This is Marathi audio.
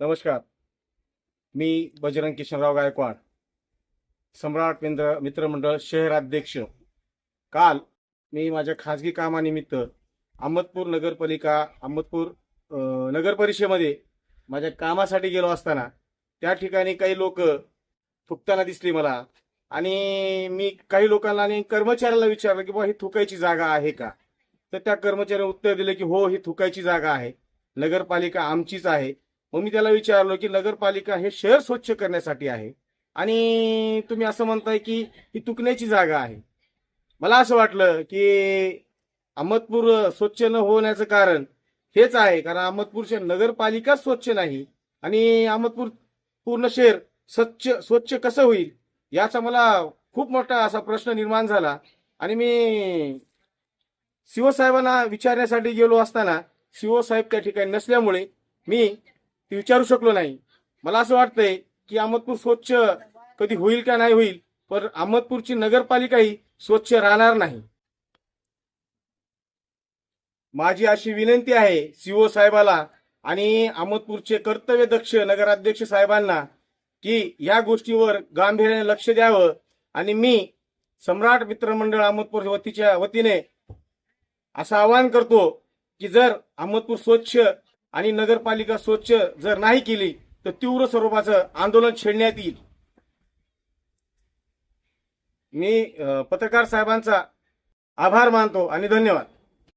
नमस्कार. मी बजरंग किशनराव गायकवाड, सम्राट मित्रमंडळ शहराध्यक्ष. काल मी माझ्या खाजगी कामानिमित्त अहमदपूर नगर परिषदेमध्ये माझ्या कामासाठी गेलो असताना त्या ठिकाणी काही लोक थुकताना दिसली मला. आणि मी काही लोकांना आणि कर्मचाऱ्याला विचारलं की बाबा ही थुकायची जागा आहे का. तर त्या कर्मचाऱ्याने उत्तर दिले की हो, ही थुकायची जागा आहे, नगरपालिका आमचीच आहे. मग मी त्याला विचारलो की नगरपालिका हे शहर स्वच्छ करण्यासाठी आहे आणि तुम्ही असं म्हणताय की ही थुकण्याची जागा आहे. मला असं वाटलं की अहमदपूर स्वच्छ न होण्याचं कारण हेच आहे, कारण अहमदपूरच्या नगरपालिका स्वच्छ नाही आणि अहमदपूर पूर्ण शहर स्वच्छ कसं होईल याचा मला खूप मोठा असा प्रश्न निर्माण झाला. आणि मी सीओ साहेबांना विचारण्यासाठी गेलो असताना सीओ साहेब त्या ठिकाणी नसल्यामुळे मी ते विचारू शकलो नाही. मला असं वाटतंय की अहमदपूर स्वच्छ कधी होईल का नाही होईल, पण अहमदपूरची नगरपालिकाही स्वच्छ राहणार नाही. माझी अशी विनंती आहे सीओ साहेबाला आणि अहमदपूरचे कर्तव्यदक्ष नगराध्यक्ष साहेबांना की या गोष्टीवर गांभीर्याने लक्ष द्यावं. आणि मी सम्राट मित्रमंडळ अहमदपूर वतीने असं आवाहन करतो की जर अहमदपूर स्वच्छ आणि नगरपालिका स्वच्छ जर नाही केली तर तीव्र स्वरूपाचं आंदोलन छेडण्यात येईल. मी पत्रकार साहेबांचा आभार मानतो आणि धन्यवाद.